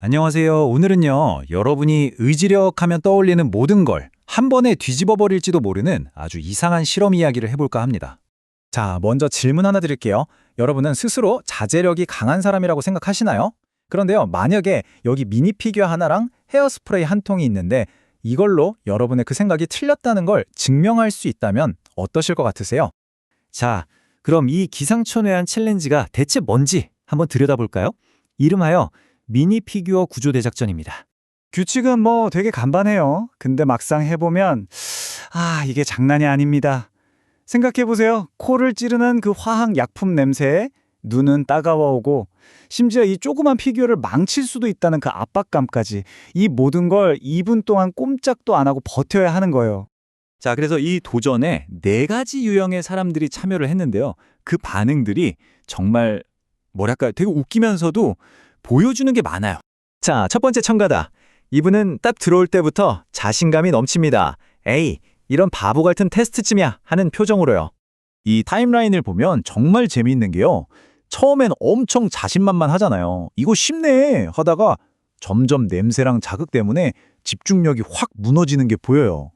안녕하세요. 오늘은요, 여러분이 의지력 하면 떠올리는 모든 걸 한 번에 뒤집어 버릴지도 모르는 아주 이상한 실험 이야기를 해볼까 합니다. 자, 먼저 질문 하나 드릴게요. 여러분은 스스로 자제력이 강한 사람이라고 생각하시나요? 그런데요, 만약에 여기 미니 피규어 하나랑 헤어스프레이 한 통이 있는데 이걸로 여러분의 그 생각이 틀렸다는 걸 증명할 수 있다면 어떠실 것 같으세요? 자, 그럼 이 기상천외한 챌린지가 대체 뭔지 한번 들여다볼까요? 이름하여 미니 피규어 구조 대작전입니다. 규칙은 뭐 되게 간단해요. 근데 막상 해보면 이게 장난이 아닙니다. 생각해보세요. 코를 찌르는 그 화학 약품 냄새에 눈은 따가워오고 심지어 이 조그만 피규어를 망칠 수도 있다는 그 압박감까지 이 모든 걸 2분 동안 꼼짝도 안 하고 버텨야 하는 거예요. 자, 그래서 이 도전에 4가지 유형의 사람들이 참여를 했는데요. 그 반응들이 정말 뭐랄까 되게 웃기면서도 보여주는 게 많아요. 자, 첫 번째 참가다. 이분은 딱 들어올 때부터 자신감이 넘칩니다. 에이, 이런 바보 같은 테스트쯤이야 하는 표정으로요. 이 타임라인을 보면 정말 재미있는 게요. 처음엔 엄청 자신만만하잖아요. 이거 쉽네 하다가 점점 냄새랑 자극 때문에 집중력이 확 무너지는 게 보여요.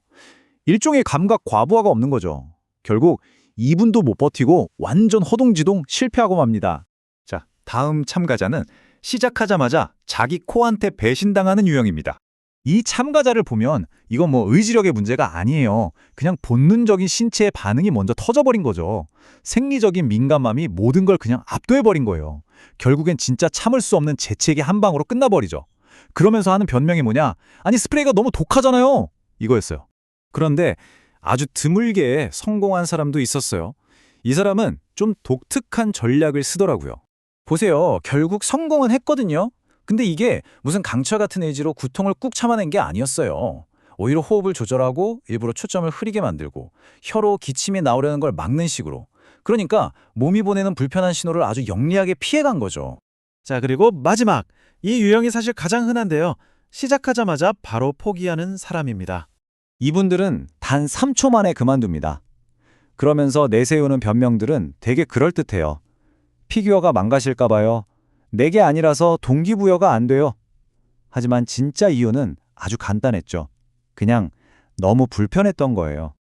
일종의 감각 과부하가 없는 거죠. 결국 2분도 못 버티고 완전 허둥지둥 실패하고 맙니다. 자, 다음 참가자는 시작하자마자 자기 코한테 배신당하는 유형입니다. 이 참가자를 보면 이건 뭐 의지력의 문제가 아니에요. 그냥 본능적인 신체의 반응이 먼저 터져버린 거죠. 생리적인 민감함이 모든 걸 그냥 압도해버린 거예요. 결국엔 진짜 참을 수 없는 재채기 한 방으로 끝나버리죠. 그러면서 하는 변명이 뭐냐? 아니 스프레이가 너무 독하잖아요. 이거였어요. 그런데 아주 드물게 성공한 사람도 있었어요. 이 사람은 좀 독특한 전략을 쓰더라고요. 보세요. 결국 성공은 했거든요. 근데 이게 무슨 강철 같은 의지로 고통을 꾹 참아낸 게 아니었어요. 오히려 호흡을 조절하고 일부러 초점을 흐리게 만들고 혀로 기침이 나오려는 걸 막는 식으로. 그러니까 몸이 보내는 불편한 신호를 아주 영리하게 피해간 거죠. 자, 그리고 마지막. 이 유형이 사실 가장 흔한데요. 시작하자마자 바로 포기하는 사람입니다. 이분들은 단 3초 만에 그만둡니다. 그러면서 내세우는 변명들은 되게 그럴듯해요. 피규어가 망가질까 봐요. 내게 아니라서 동기부여가 안 돼요. 하지만 진짜 이유는 아주 간단했죠. 그냥 너무 불편했던 거예요.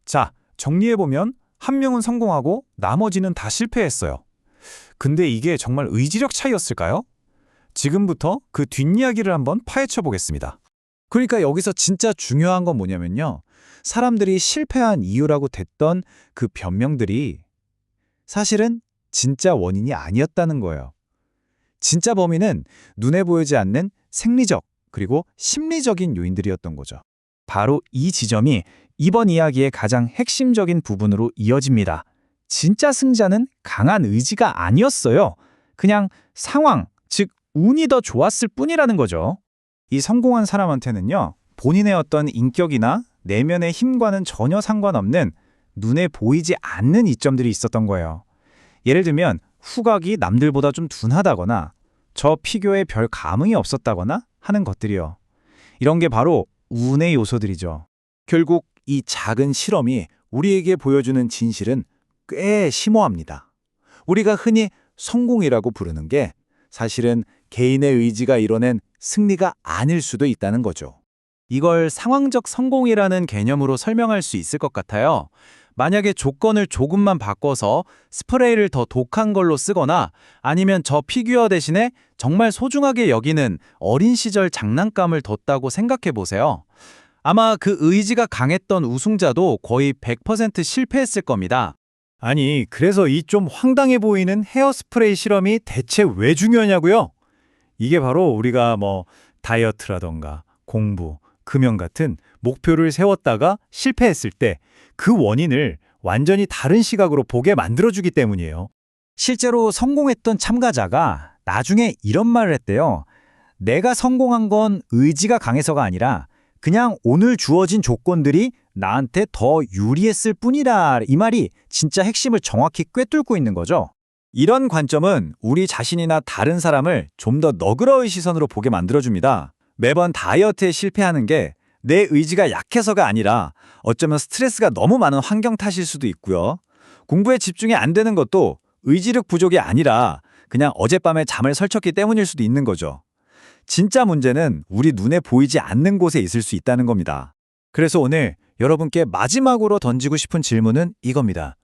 자, 정리해보면 한 명은 성공하고 나머지는 다 실패했어요. 근데 이게 정말 의지력 차이였을까요? 지금부터 그 뒷이야기를 한번 파헤쳐 보겠습니다. 그러니까 여기서 진짜 중요한 건 뭐냐면요. 사람들이 실패한 이유라고 댔던 그 변명들이 사실은 진짜 원인이 아니었다는 거예요. 진짜 범인은 눈에 보이지 않는 생리적 그리고 심리적인 요인들이었던 거죠. 바로 이 지점이 이번 이야기의 가장 핵심적인 부분으로 이어집니다. 진짜 승자는 강한 의지가 아니었어요. 그냥 상황, 즉 운이 더 좋았을 뿐이라는 거죠. 이 성공한 사람한테는요, 본인의 어떤 인격이나 내면의 힘과는 전혀 상관없는 눈에 보이지 않는 이점들이 있었던 거예요. 예를 들면 후각이 남들보다 좀 둔하다거나 저 피규어에 별 감흥이 없었다거나 하는 것들이요. 이런 게 바로 운의 요소들이죠. 결국 이 작은 실험이 우리에게 보여주는 진실은 꽤 심오합니다. 우리가 흔히 성공이라고 부르는 게 사실은 개인의 의지가 이뤄낸 승리가 아닐 수도 있다는 거죠. 이걸 상황적 성공이라는 개념으로 설명할 수 있을 것 같아요. 만약에 조건을 조금만 바꿔서 스프레이를 더 독한 걸로 쓰거나 아니면 저 피규어 대신에 정말 소중하게 여기는 어린 시절 장난감을 뒀다고 생각해 보세요. 아마 그 의지가 강했던 우승자도 거의 100% 실패했을 겁니다. 아니, 그래서 이 좀 황당해 보이는 헤어스프레이 실험이 대체 왜 중요하냐고요? 이게 바로 우리가 다이어트라던가 공부, 금연 같은 목표를 세웠다가 실패했을 때 그 원인을 완전히 다른 시각으로 보게 만들어주기 때문이에요. 실제로 성공했던 참가자가 나중에 이런 말을 했대요. 내가 성공한 건 의지가 강해서가 아니라 그냥 오늘 주어진 조건들이 나한테 더 유리했을 뿐이다. 이 말이 진짜 핵심을 정확히 꿰뚫고 있는 거죠. 이런 관점은 우리 자신이나 다른 사람을 좀 더 너그러운 시선으로 보게 만들어줍니다. 매번 다이어트에 실패하는 게 내 의지가 약해서가 아니라 어쩌면 스트레스가 너무 많은 환경 탓일 수도 있고요. 공부에 집중이 안 되는 것도 의지력 부족이 아니라 그냥 어젯밤에 잠을 설쳤기 때문일 수도 있는 거죠. 진짜 문제는 우리 눈에 보이지 않는 곳에 있을 수 있다는 겁니다. 그래서 오늘 여러분께 마지막으로 던지고 싶은 질문은 이겁니다.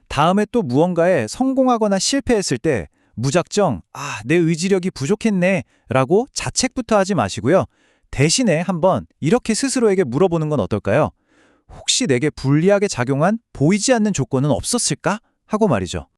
다음에 또 무언가에 성공하거나 실패했을 때 무작정 내 의지력이 부족했네 라고 자책부터 하지 마시고요. 대신에 한번 이렇게 스스로에게 물어보는 건 어떨까요? 혹시 내게 불리하게 작용한 보이지 않는 조건은 없었을까? 하고 말이죠.